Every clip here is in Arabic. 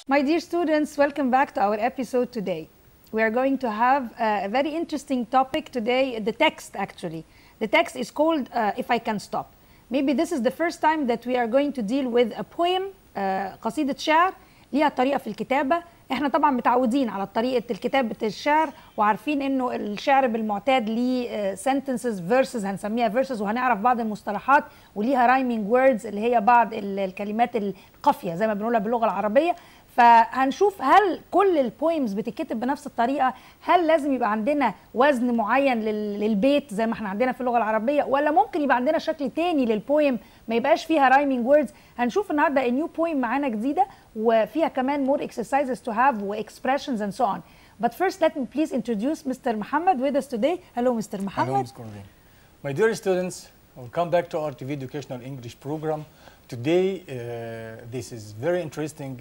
My dear students, welcome back to our episode today. We are going to have a very interesting topic today, the text actually. The text is called If I Can Stop. Maybe this is the first time that we are going to deal with a poem, قصيدة شعر ليها طريقة في الكتابة. احنا طبعا متعودين على طريقة الكتابة الشعر وعارفين انه الشعر بالمعتاد ليه sentences verses هنسميها verses وهنعرف بعض المصطلحات وليها rhyming words اللي هي بعض الكلمات القافية زي ما بنقولها باللغة العربية. فهنشوف هل كل البويمز بتتكتب بنفس الطريقه، هل لازم يبقى عندنا وزن معين للبيت زي ما احنا عندنا في اللغه العربيه، ولا ممكن يبقى عندنا شكل تاني للبويم ما يبقاش فيها رايمينج ووردز. هنشوف النهارده a new poem معانا جديده وفيها كمان more exercises to have واكسبريشنز and so on. But first let me please introduce Mr. محمد with us today. Hello Mr. محمد. Hello Ms. Kaaroleen. My dear students, welcome back to our TV Educational English program. Today, this is very interesting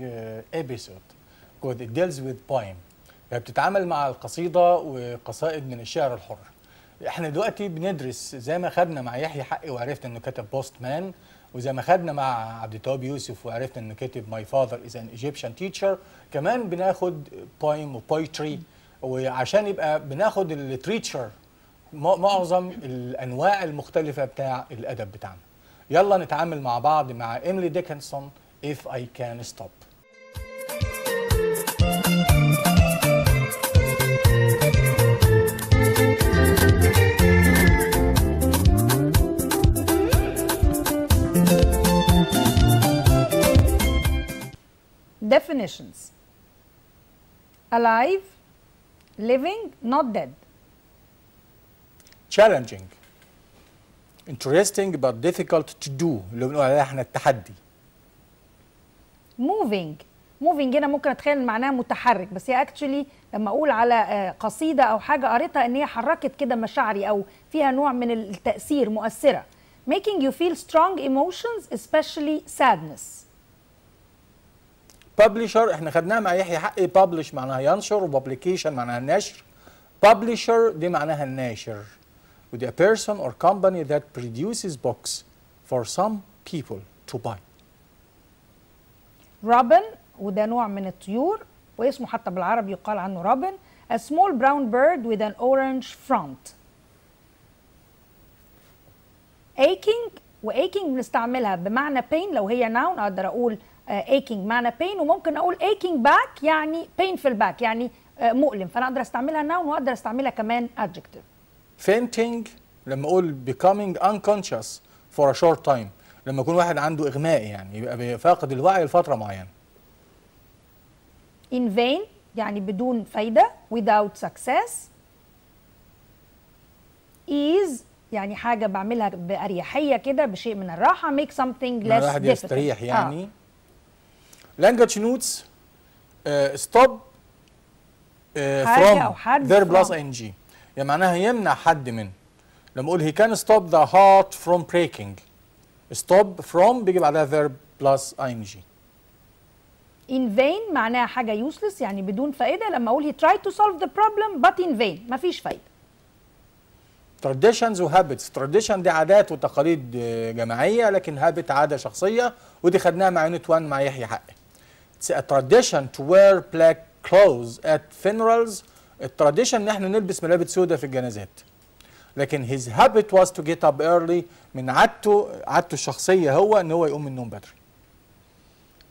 episode because it deals with poem. يعني بتتعامل مع القصيدة وقصائد من الشعر الحر. احنا دلوقتي بندرس زي ما خدنا مع يحيى حقي وعرفت انه كتب بوست مان، وزي ما خدنا مع عبد التواب يوسف وعرفت انه كتب My father is an Egyptian teacher، كمان بناخد poem وpoetry، وعشان يبقى بناخد الليتريتشر معظم الانواع المختلفة بتاع الادب بتاعنا. يلا نتعامل مع بعض مع إيميلي ديكنسون If I Can Stop. Definitions: alive, living, not dead. Challenging, interesting but difficult to do، اللي بنقول عليها احنا التحدي. moving هنا ممكن اتخيل معناها متحرك، بس هي actually لما اقول على قصيده او حاجه قريتها ان هي حركت كده مشاعري او فيها نوع من التاثير، مؤثره. making you feel strong emotions especially sadness. publisher احنا خدناها مع يحيى حقي، publish معناها ينشر وpublication معناها النشر. publisher دي معناها الناشر. with a person or company that produces books for some people to buy. robin وده نوع من الطيور واسمه حتى بالعربي يقال عنه robin. a small brown bird with an orange front. aching وaching بنستعملها بمعنى pain لو هي noun اقدر اقول aching معنى pain، وممكن اقول aching back يعني painful back يعني مؤلم، فانا اقدر استعملها noun واقدر استعملها كمان adjective. fainting لما اقول becoming unconscious for a short time، لما يكون واحد عنده اغماء يعني يبقى فاقد الوعي لفتره معينه. in vain يعني بدون فايده without success. ease يعني حاجه بعملها باريحيه كده بشيء من الراحه. make something less الواحد يستريح يعني. language notes stop from verb plus ing، يعني معناها يمنع حد من. لما اقول he can stop the heart from breaking، stop from بيجي بعدها verb plus ing. in vain معناها حاجه useless يعني بدون فائده. لما اقول he tried to solve the problem but in vain مفيش فايده. traditions و habits. tradition دي عادات وتقاليد جماعيه، لكن habit عاده شخصيه، ودي خدناها مع يونت 1 مع يحيى حقي. it's a tradition to wear black clothes at funerals. التراديشن ان احنا نلبس ملابس سوداء في الجنازات، لكن his habit was to get up early، من عادته الشخصيه هو ان هو يقوم من النوم بدري.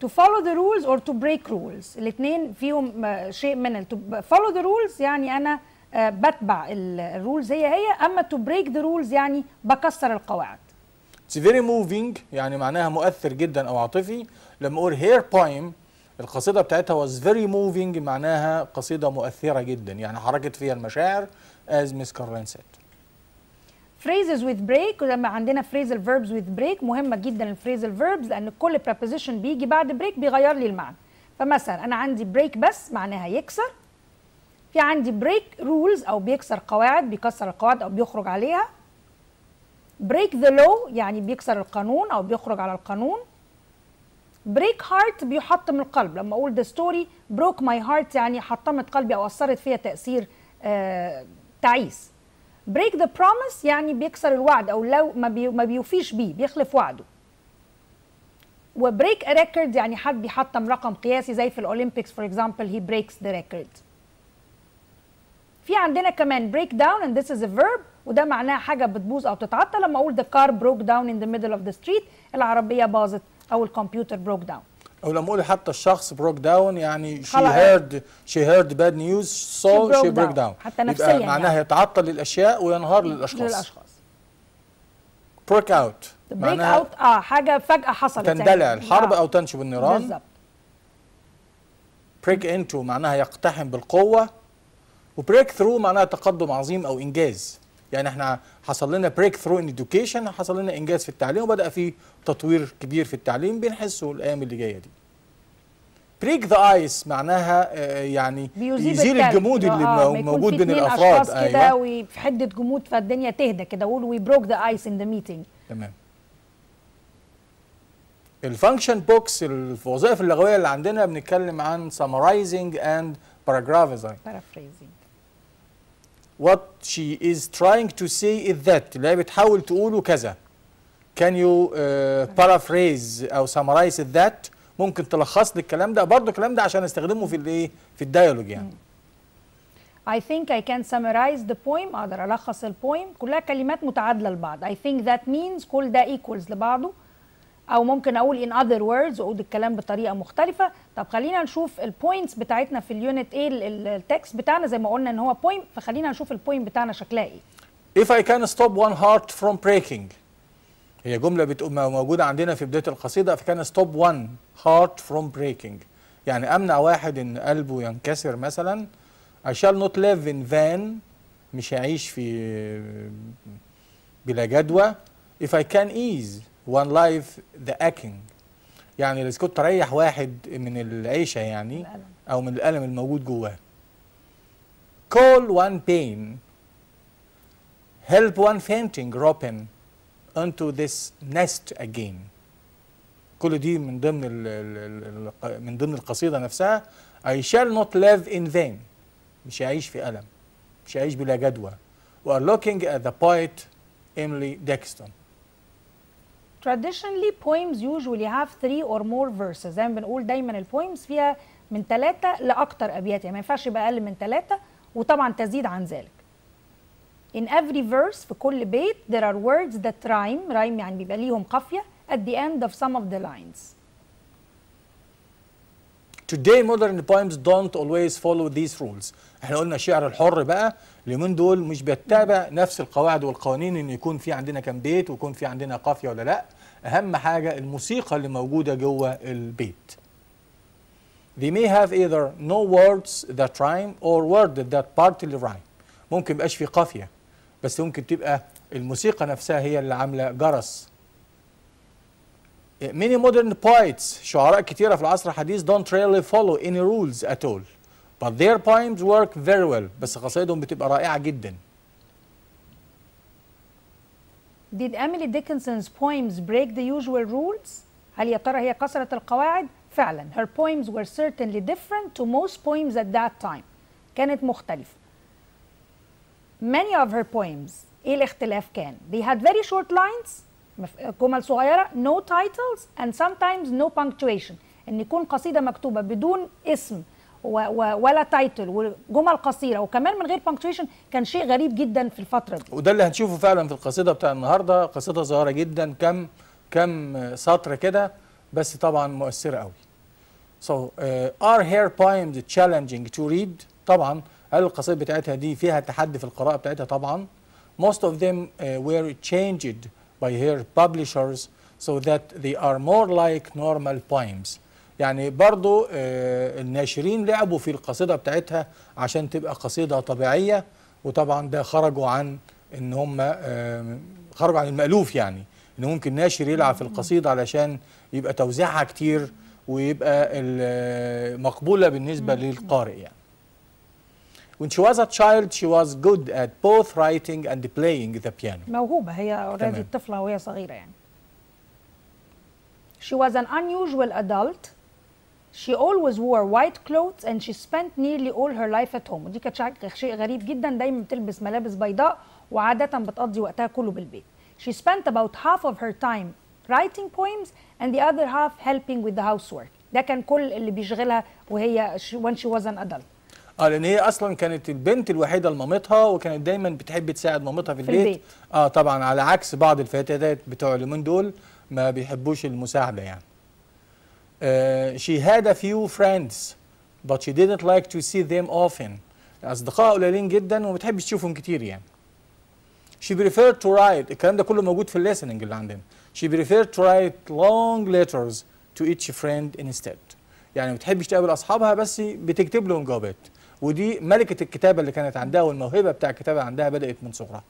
to follow the rules or to break rules، الاثنين فيهم شيء من to follow the rules يعني انا بتبع الرولز هي، اما to break the rules يعني بكسر القواعد. it's very moving يعني معناها مؤثر جدا او عاطفي. لما اقول her poem القصيدة بتاعتها was very moving معناها قصيدة مؤثرة جدا، يعني حركت فيها المشاعر as Miss Kaaroleen said. phrases with break، ولما عندنا phrasal verbs with break مهمة جدا الفريزال verbs لأن كل preposition بيجي بعد break بيغير لي المعنى. فمثلا أنا عندي break بس معناها يكسر، في عندي break rules أو بيكسر قواعد، بيكسر القواعد أو بيخرج عليها. break the law يعني بيكسر القانون أو بيخرج على القانون. break heart بيحطم القلب، لما اقول the story broke my heart يعني حطمت قلبي او اثرت فيها تاثير تعيس. break the promise يعني بيكسر الوعد او لو ما بيوفيش بيه بيخلف وعده. وبريك a record يعني حد بيحطم رقم قياسي زي في الأولمبيكس for example he breaks the record. في عندنا كمان break down and this is a verb وده معناها حاجة بتبوظ أو تتعطل. لما أقول the car broke down in the middle of the street العربية باظت أو الكمبيوتر broke down. أو لما أقول حتى الشخص broke down يعني she heard bad news so she broke down. حتى نفسيا يبقى معناها يعني يتعطل للأشياء وينهار للأشخاص. break out معناها break out حاجة فجأة حصلت تندلع الحرب أو تنشب النيران. بالظبط. break into معناها يقتحم بالقوة، وبريك ثرو معناها تقدم عظيم او انجاز. يعني احنا حصل لنا بريك ثرو ان اديوكيشن، حصل لنا انجاز في التعليم وبدا في تطوير كبير في التعليم بنحسه الايام اللي جايه دي. بريك ذا ايس معناها يعني يزيل الجمود اللي موجود بين الافراد. ايوه كده وفي حده جمود فالدنيا تهدى كده. قول وي بروك ذا ايس ان ذا ميتنج. تمام. الفانكشن بوكس الوظائف اللغويه اللي عندنا بنتكلم عن summarizing and paraphrasing. What she is trying to say is that اللي هي بتحاول تقوله كذا. Can you paraphrase أو summarize that؟ ممكن تلخص لي الكلام ده، برضه الكلام ده عشان استخدمه في الايه؟ في الديالوج يعني. I think I can summarize the poem. أقدر ألخص البويم. كلها كلمات متعادلة لبعض. I think that means كل ده equals لبعضه. أو ممكن أقول in other words وأقول الكلام بطريقة مختلفة. طب خلينا نشوف البوينتس بتاعتنا في اليونت ايه. التكست بتاعنا زي ما قلنا ان هو بويم، فخلينا نشوف البويم بتاعنا شكلها ايه. If I can stop one heart from breaking. هي جملة بتبقى موجودة عندنا في بداية القصيدة. If I can stop one heart from breaking يعني أمنع واحد إن قلبه ينكسر مثلا. I shall not live in vain مش هعيش في بلا جدوى. If I can ease one life the aching يعني إذا كنت تريح واحد من العيشة يعني الألم. أو من الألم الموجود جواه. Call one pain help one fainting ropen into this nest again. كل دي من ضمن القصيدة نفسها. I shall not live in vain مش هعيش في ألم، مش هعيش بلا جدوى. We are looking at the poet Emily Dickinson. Traditionally poems usually have 3 or more verses. زي ما بنقول دايما البويمز فيها من 3 لأكتر أبيات، يعني ما ينفعش يبقى أقل من 3 وطبعا تزيد عن ذلك. In every verse في كل بيت there are words that rhyme يعني بيبقى ليهم قافية at the end of some of the lines. Today modern poems don't always follow these rules. احنا قلنا الشعر الحر بقى اليومين دول مش بيتبع نفس القواعد والقوانين ان يكون في عندنا كام بيت ويكون في عندنا قافية ولا لا. اهم حاجة الموسيقى اللي موجودة جوه البيت. They may have either no words that rhyme or words that partly rhyme. ممكن ميبقاش في قافية بس ممكن تبقى الموسيقى نفسها هي اللي عاملة جرس. Many modern poets شعراء كتيرة في العصر الحديث don't really follow any rules at all. But their poems work very well. بس قصائدهم بتبقى رائعة جدا. Did Emily Dickinson's poems break the usual rules؟ هل يا ترى هي كسرت القواعد؟ فعلا. Her poems were certainly different to most poems at that time. كانت مختلفة. Many of her poems ايه الاختلاف كان؟ They had very short lines جمل صغيرة no titles and sometimes no punctuation. ان يكون قصيدة مكتوبة بدون اسم ولا تايتل وجمل قصيرة وكمان من غير punctuation كان شيء غريب جدا في الفترة دي. وده اللي هنشوفه فعلا في القصيدة بتاع النهاردة. قصيدة صغيرة جدا كم سطر كده بس طبعا مؤثرة قوي. So are her poems challenging to read؟ طبعا. هل القصيدة بتاعتها دي فيها تحدي في القراءة بتاعتها؟ طبعا. Most of them were changed by her publishers so that they are more like normal poems. يعني برضو الناشرين لعبوا في القصيدة بتاعتها عشان تبقى قصيدة طبيعية، وطبعا ده خرجوا عن ان هم خرجوا عن المألوف. يعني ان ممكن ناشر يلعب في القصيدة علشان يبقى توزيعها كتير ويبقى مقبولة بالنسبة للقارئ. يعني When she was a child she was good at both writing and playing the piano. موهوبة هي already الطفلة وهي صغيرة يعني. She was an unusual adult. She always wore white clothes and she spent nearly all her life at home. ودي كانت شيء غريب جدا، دايما بتلبس ملابس بيضاء وعادة بتقضي وقتها كله بالبيت. She spent about half of her time writing poems and the other half helping with the housework. ده كان كل اللي بيشغلها وهي when she was an adult. لان هي اصلا كانت البنت الوحيده لمامتها، وكانت دايما بتحب تساعد مامتها في البيت. طبعا على عكس بعض الفتيات بتوع اليومين دول ما بيحبوش المساعده يعني. She had a few friends but she didn't like to see them often. اصدقاء قليلين جدا وما بتحبش تشوفهم كتير يعني. She preferred to write. الكلام ده كله موجود في الليسننج اللي عندنا. She preferred to write long letters to each friend instead. يعني ما بتحبش تقابل اصحابها بس بتكتب لهم جوابات. ودي ملكة الكتابة اللي كانت عندها، والموهبة بتاع الكتابة عندها بدأت من صغرها.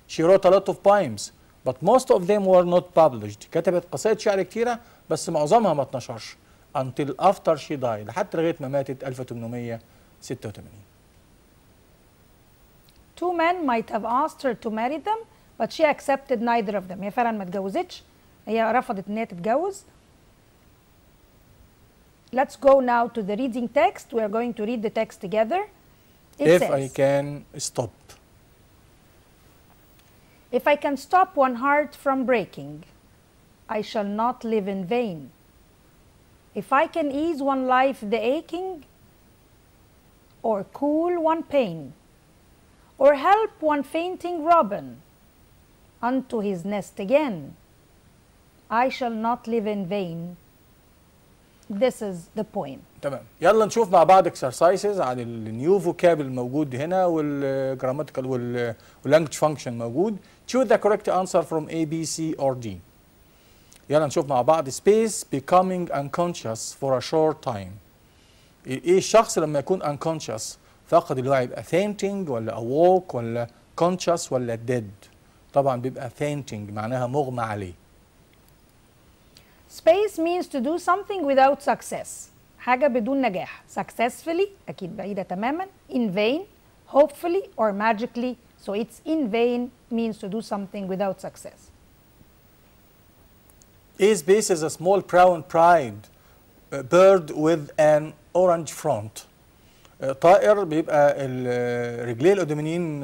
She wrote a lot of poems but most of them were not published. كتبت قصائد شعر كتيرة بس معظمها ما اتنشرش until after she died، حتى لغاية ما ماتت 1886. Two men might have asked her to marry them but she accepted neither of them. هي فعلا ما اتجوزتش، هي رفضت ان هي تتجوز. Let's go now to the reading text. We are going to read the text together. If I can stop. If I can stop one heart from breaking, I shall not live in vain. If I can ease one life the aching, or cool one pain, or help one fainting robin unto his nest again, I shall not live in vain. This is the poem. تمام، يلا نشوف مع بعض exercises عن النيو فوكاب الموجود هنا والجراماتيكال واللانجوج فانكشن موجود. Choose the correct answer from A, B, C or D. يلا نشوف مع بعض. Space becoming unconscious for a short time. ايه الشخص لما يكون unconscious فقد الوعي؟ يبقى fainting ولا awake ولا conscious ولا dead؟ طبعا بيبقى fainting، معناها مغمى عليه. Space means to do something without success. حاجة بدون نجاح. Successfully أكيد بعيدة تماما. In vain, hopefully or magically. So it's in vain means to do something without success. A space is a small brown pied bird with an orange front. طائر بيبقى رجليه القداميين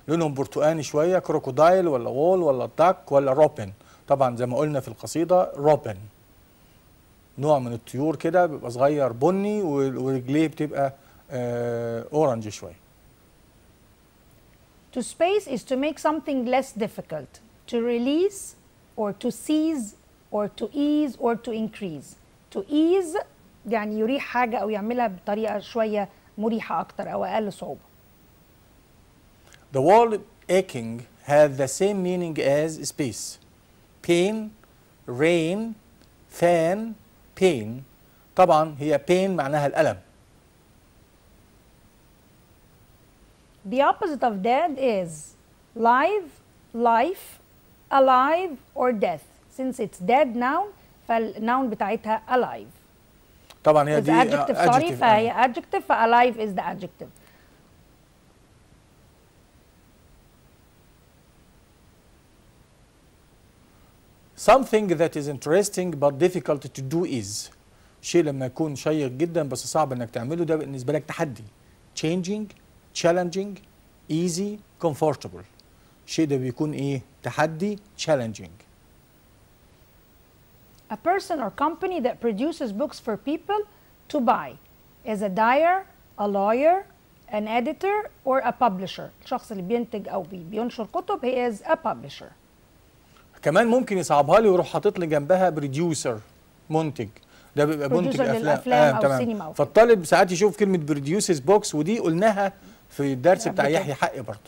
لونهم برتقاني شوية. كروكودايل ولا وول ولا داك ولا روبن؟ طبعا زي ما قلنا في القصيدة روبن، نوع من الطيور كده بيبقى صغير بني ورجليه بتبقى اورنج شويه. To space is to make something less difficult, to release or to seize or to ease or to increase. To ease يعني يريح حاجة أو يعملها بطريقة شوية مريحة أكتر أو أقل صعوبة. The word aching has the same meaning as space. Pain, rain, fan, pain. طبعا هي pain معناها الألم. The opposite of dead is live, life, alive or death. Since it's dead noun فالnoun بتاعتها alive. طبعا هي دي adjective sorry فهي adjective فalive is the adjective. Something that is interesting but difficult to do is. شيء لما يكون شيق جدا بس صعب انك تعمله ده بالنسبه لك تحدي. Changing, challenging, easy, comfortable. الشيء ده بيكون ايه؟ تحدي challenging. A person or company that produces books for people to buy is a dyer, a lawyer, an editor or a publisher. الشخص اللي بينتج او بينشر كتب he is a publisher. كمان ممكن يصعبها لي ويروح حاطط لي جنبها بروديوسر، منتج. ده بيبقى منتج افلام او سينما او فالطالب ساعات يشوف كلمه بروديوسز بوكس، ودي قلناها في الدرس بتاع يحيى حقي برضه.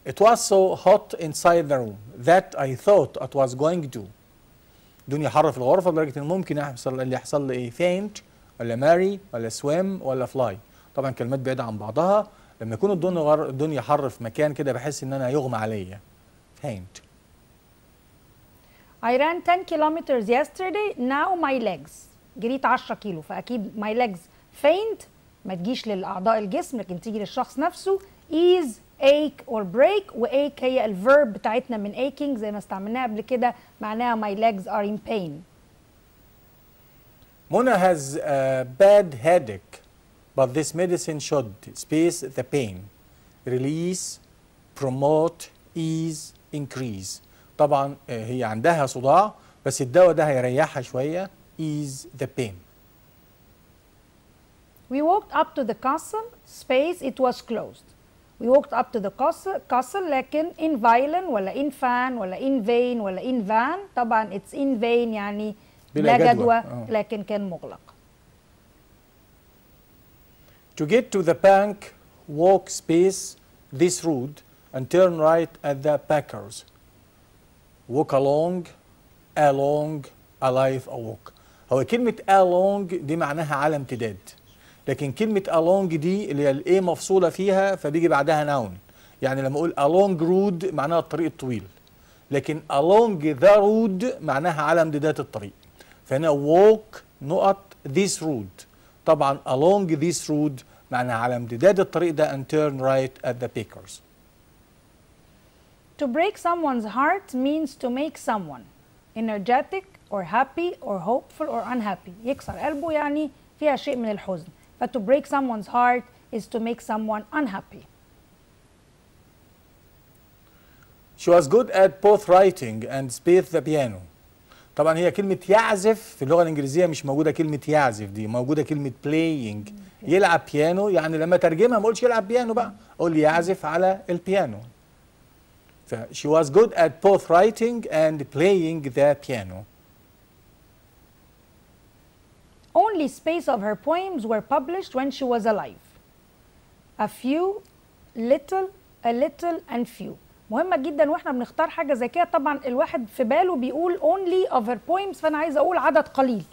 It was so hot inside the room that I thought it was going to. الدنيا حر في الغرفه لدرجه ان ممكن يحصل لي ايه؟ faint ولا marry ولا swim ولا fly. طبعا كلمات بعيده عن بعضها. لما يكون الدنيا حر في مكان كده بحس ان انا يغمى عليا. faint. I ran 10 kilometers yesterday. Now my legs. جريت 10 كيلو فأكيد my legs faint ما تجيش للأعضاء الجسم لكن تيجي للشخص نفسه. ease, ache or break. وache هي الverb بتاعتنا من aching زي ما استعملناها قبل كده معناها my legs are in pain. Mona has a bad headache but this medicine should space the pain. Release, promote, ease, increase. طبعا هي عندها صداع بس الدواء ده هيريحها شويه. ease the pain. We walked up to the castle space it was closed. We walked up to the castle لكن in violin ولا in fan ولا in vain ولا in van. طبعا it's in vain يعني لا جدوى لكن كان مغلق. To get to the bank, walk space this road and turn right at the Packers. Walk along, alive, a walk. هو كلمة along دي معناها على امتداد، لكن كلمة along دي اللي هي الايه مفصولة فيها فبيجي بعدها noun. يعني لما اقول along road معناها الطريق الطويل، لكن along the road معناها على امتداد الطريق. فهنا walk نقط this road. طبعا along this road معناها على امتداد الطريق ده and turn right at the Packers. To break someone's heart means to make someone energetic or happy or hopeful or unhappy. يكسر قلبه يعني فيها شيء من الحزن. But to break someone's heart is to make someone unhappy. She was good at both writing and space the piano. طبعا هي كلمة يعزف في اللغة الإنجليزية مش موجودة كلمة يعزف دي، موجودة كلمة playing. يلعب بيانو، يعني لما ترجمها ما اقولش يلعب بيانو بقى، اقول يعزف على البيانو. ف she was good at both writing and playing the piano. Only space of her poems were published when she was alive. A few, little, a little and few. مهمة جدا واحنا بنختار حاجة زي كده. طبعا الواحد في باله بيقول only of her poems، فانا عايزة اقول عدد قليل،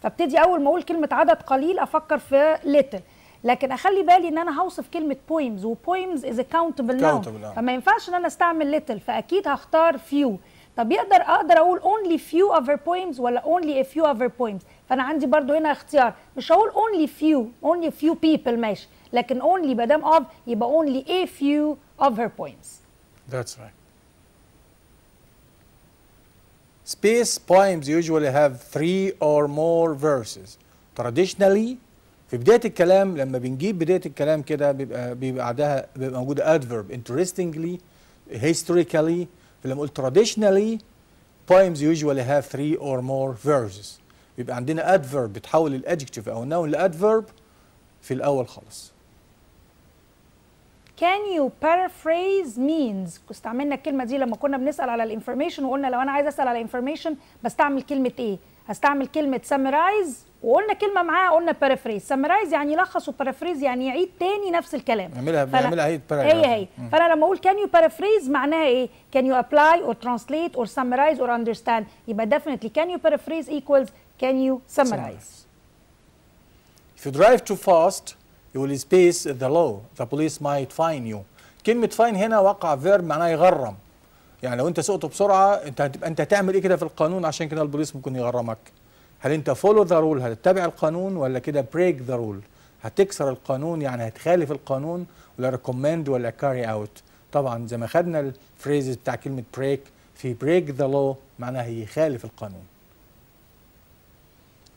فابتدي اول ما اقول كلمة عدد قليل افكر في little، لكن اخلي بالي ان انا هوصف كلمة poems، و poems is a countable noun، فما ينفعش ان انا استعمل little، فاكيد هختار few. طب اقدر اقول only few of her poems ولا only a few of her poems؟ فانا عندي برضو هنا اختيار، مش هقول only few people ماشي، لكن only بدام of يبقى only a few of her poems. That's right. Space poems usually have 3 or more verses. Traditionally في بداية الكلام لما بنجيب بداية الكلام كده بيبقى بعدها موجودة adverb. Interestingly, historically، فلما اقول traditionally poems usually have 3 or more verses بيبقى عندنا adverb بتحول الادجكتيف او النون لادفيرب في الاول خالص. Can you paraphrase means، استعملنا الكلمة دي لما كنا بنسأل على الانفورميشن وقلنا لو أنا عايز أسأل على انفورميشن بستعمل كلمة إيه؟ هستعمل كلمة summarize، وقلنا كلمة معاها قلنا paraphrase. summarize يعني يلخص، وparaphrase يعني يعيد تاني نفس الكلام. نعملها هي هي. فأنا لما أقول can you paraphrase معناها إيه؟ can you apply or translate or summarize or understand؟ يبقى definitely can you paraphrase equals can you summarize. If you drive too fast you will space the law. The police might fine you. كلمة fine هنا وقع verb معناه يغرم. يعني لو انت سقت بسرعة انت هتعمل ايه كده في القانون عشان كده البوليس ممكن يغرمك؟ هل انت follow the rule هتتبع القانون ولا كده break the rule؟ هتكسر القانون يعني هتخالف القانون ولا recommend ولا carry out؟ طبعا زي ما خدنا الفريزز بتاع كلمة break، في break the law معناها يخالف القانون.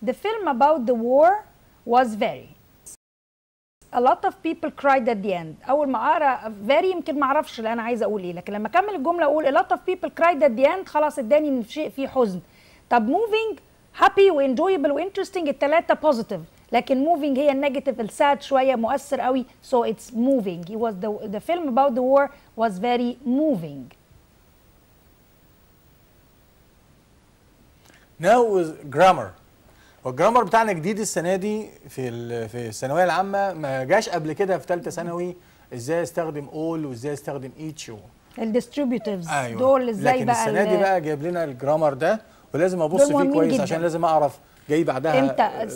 The film about the war was very. A lot of people cried at the end. أول ما أقرأ very يمكن ما أعرفش اللي أنا عايزة أقول إيه، لكن لما أكمل الجملة أقول a lot of people cried at the end خلاص اداني إن شيء فيه حزن. طب moving happy و enjoyable و interesting التلاتة positive، لكن moving هي النيجاتيف الساد شوية مؤثر قوي، so it's moving. It was the film about the war was very moving. Now with grammar. والجرامر بتاعنا جديد السنه دي في الثانويه العامه، ما جاش قبل كده في ثالثه ثانوي ازاي استخدم all وازاي استخدم each. الديستريبيوتيفز أيوة. دول ازاي لكن بقى السنه دي بقى جايب لنا الجرامر ده ولازم ابص فيه كويس جداً. عشان لازم اعرف جاي بعدها امتى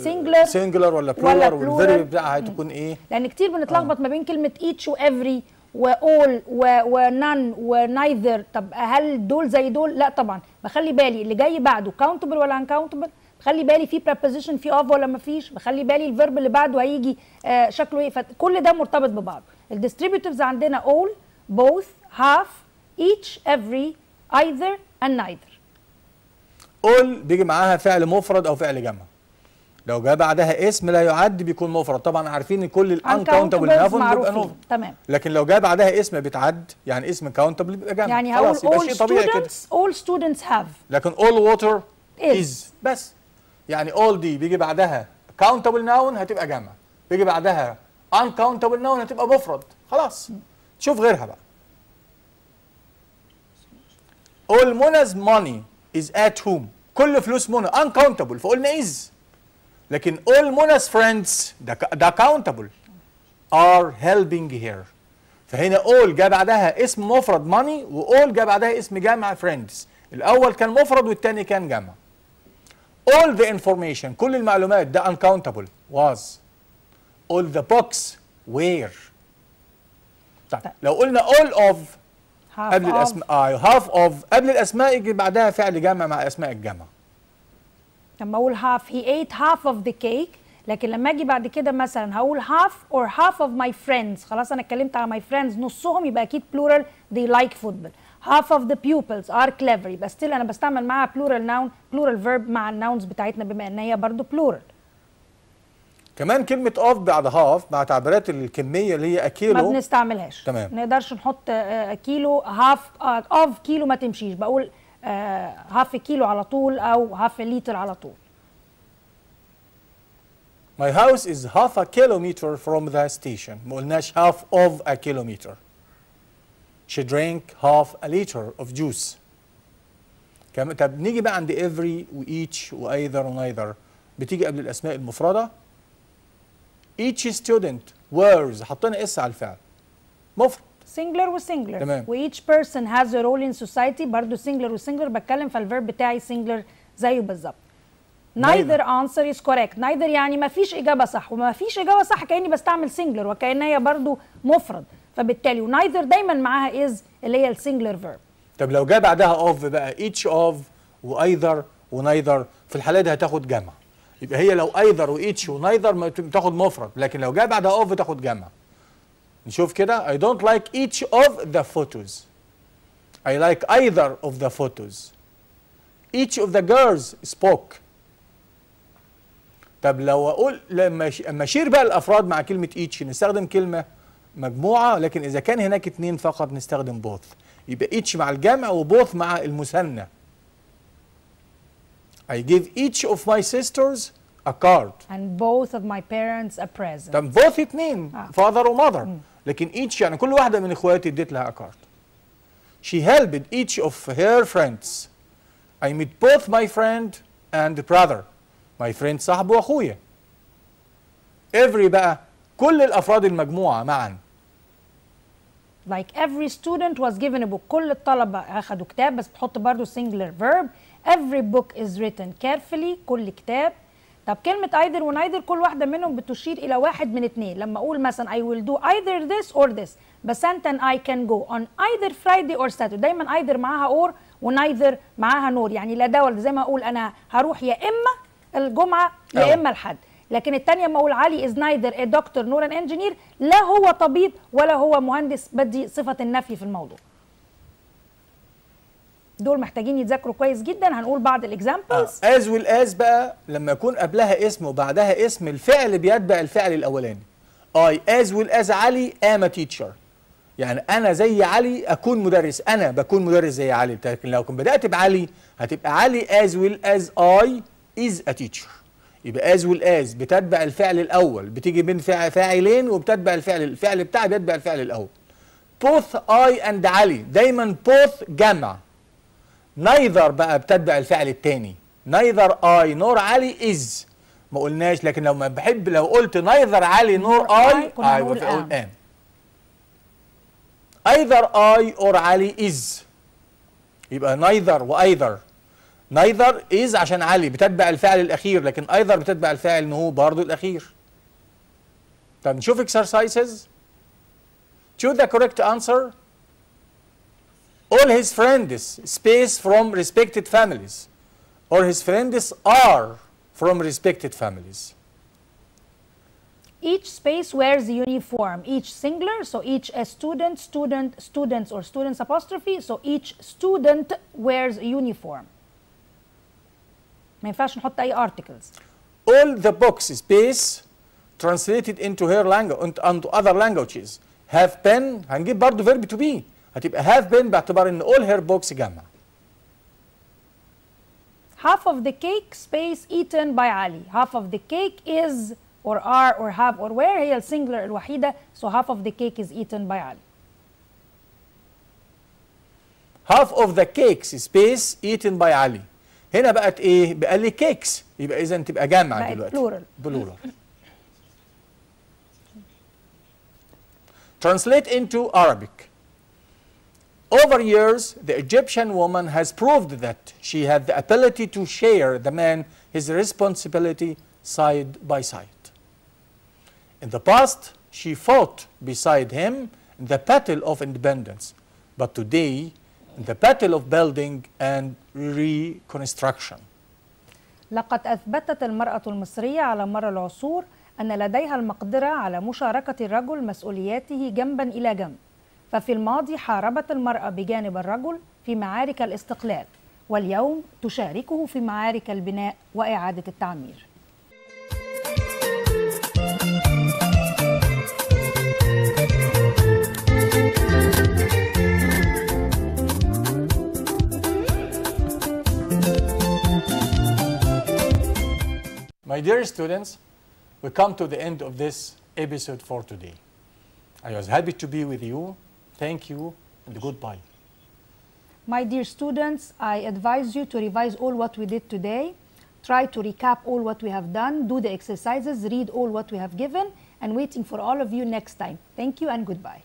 سنجلر ولا بلورال والفيرب بتاعها هتكون ايه، لان كتير بنتلخبط ما بين كلمه each و every و all و none و neither. طب هل دول زي دول؟ لا طبعا، بخلي بالي اللي جاي بعده countable ولا uncountable، بخلي بالي في preposition في of ولا ما فيش، بخلي بالي الفيرب اللي بعده هيجي شكله ايه، فكل ده مرتبط ببعض. الديستريبيوتيفز عندنا all both half each every either and neither. all بيجي معاها فعل مفرد او فعل جمع. لو جاء بعدها اسم لا يعد بيكون مفرد. طبعا عارفين ان كل الانكاونتبل نافون بيبقى نوفل. تمام. لكن لو جاء بعدها اسم بيتعد، يعني اسم كاونتبل بيبقى جمع. يعني خلاص يبقى شيء طبيعي كده. all students have. لكن all water is بس. يعني all دي بيجي بعدها countable noun هتبقى جمع، بيجي بعدها uncountable noun هتبقى مفرد. خلاص شوف غيرها بقى. all Mona's money is at home. كل فلوس منى uncountable فقلنا is. لكن all Mona's friends ده countable are helping her. فهنا all جاء بعدها اسم مفرد money، و all جاء بعدها اسم جمع friends. الأول كان مفرد والتاني كان جمع. all the information كل المعلومات ده uncountable was. all the books were. طيب لو قلنا all of قبل الأسماء half of قبل الأسماء يجي بعدها فعل جمع مع أسماء الجمع. لما اقول half he ate half of the cake، لكن لما اجي بعد كده مثلا هقول half or half of my friends، خلاص انا اتكلمت على my friends نصهم يبقى اكيد plural they like football. half of the pupils are clever، يبقى still انا بستعمل معاها plural noun plural verb مع الناونز بتاعتنا بما ان هي برضو plural. كمان كلمة of بعد half مع تعبيرات الكمية اللي هي أكيلو ما بنستعملهاش. تمام. ما نقدرش نحط كيلو half of كيلو ما تمشيش، بقول half كيلو على طول أو half لتر على طول. My house is half a kilometer from the station. ما قلناش half of a kilometer. She drank half a liter of juice. طب نيجي بقى عند every و each و either و neither، بتيجي قبل الأسماء المفردة. each student wears حطينا اس على الفعل مفرد singular و singular. تمام. و each person has a role in society برضو singular و singular، بتكلم فالverb بتاعي singular زيه بالظبط. neither answer is correct. neither يعني ما فيش إجابة صح، وما فيش إجابة صح كأني بستعمل singular وكأنها هي برضو مفرد، فبالتالي neither دايما معاها is اللي هي السنجلر verb. طب لو جاء بعدها of بقى each of و either و neither، في الحالة دي هتاخد جمع. يبقى هي لو either و each و neither بتاخد مفرد، لكن لو جاء بعدها of تاخد جمع. نشوف كده. I don't like each of the photos. I like either of the photos. Each of the girls spoke. طب لو اقول لما اشير بقى الافراد مع كلمه each نستخدم كلمه مجموعه، لكن اذا كان هناك اتنين فقط نستخدم both. يبقى each مع الجمع و both مع المثنى. I give each of my sisters a card. And both of my parents a present. طب both اتنين father و mother. لكن each يعني كل واحده من اخواتي اديت لها a card. She helped each of her friends. I met both my friend and brother. My friend صاحبه واخويا. every بقى كل الافراد المجموعه معا. Like every student was given a book. كل الطلبه اخذوا كتاب، بس بتحط برضو singular verb. Every book is written carefully. كل كتاب. طب كلمه either و neither كل واحده منهم بتشير الى واحد من اتنين. لما اقول مثلا I will do either this or this، بسنت I can go on either Friday or Saturday. دايما either معاها or و neither معاها nor، يعني لا ده ولا زي ما اقول انا هروح يا اما الجمعه يا اما الحد. لكن الثانيه لما اقول علي is neither a doctor nor an engineer، لا هو طبيب ولا هو مهندس، بدي صفه النفي في الموضوع. دول محتاجين يتذاكروا كويس جدا. هنقول بعض الاكزامبلز. as well as بقى لما يكون قبلها اسم وبعدها اسم الفعل بيتبع الفعل الاولاني. I as well as علي am a teacher. يعني انا زي علي اكون مدرس، انا بكون مدرس زي علي. لكن لو كنت بدات بعلي هتبقى علي as well as I is a teacher. يبقى as well as بتتبع الفعل الاول، بتيجي بين فاعلين وبتتبع الفعل بتاعي بيتبع الفعل الاول. both I and علي دايما both جمع. neither بقى بتتبع الفعل الثاني. neither I nor علي is ما قلناش، لكن لو ما بحب لو قلت neither علي nor I بقول am. either I or علي is يبقى neither و either. neither is عشان علي بتتبع الفعل الأخير، لكن either بتتبع الفعل إن هو برضه الأخير. طب نشوف exercises. choose the correct answer. all his friends space from respected families. or his friends are from respected families. Each space wears a uniform. Each singular, so each a student, students or students apostrophe, so each student wears a uniform. ما ينفعش نحط أي articles. all the box space translated into her language into other languages. have been هنجيب برضه verb to be هتبقى have been باعتبار ان all her books جمع. half of the cake space eaten by Ali. half of the cake is or are or have or where هي السنجلر الوحيدة. so half of the cake is eaten by Ali. half of the cakes space eaten by Ali. هنا بقت ايه؟ بقى لي cakes يبقى اذا تبقى جامعة دلوقتي. plural. plural. Translate into Arabic. Over years, the Egyptian woman has proved that she had the ability to share the man his responsibility side by side. In the past, she fought beside him in the battle of independence, but today, in the battle of building and reconstruction. لقد أثبتت المرأة المصرية على مر العصور أن لديها المقدرة على مشاركة الرجل مسؤولياته جنبا إلى جنب. ففي الماضي حاربت المرأة بجانب الرجل في معارك الاستقلال، واليوم تشاركه في معارك البناء وإعادة التعمير. My dear students, we come to the end of this episode for today. I was happy to be with you. Thank you and goodbye. My dear students, I advise you to revise all what we did today. Try to recap all what we have done, do the exercises, read all what we have given, and waiting for all of you next time. Thank you and goodbye.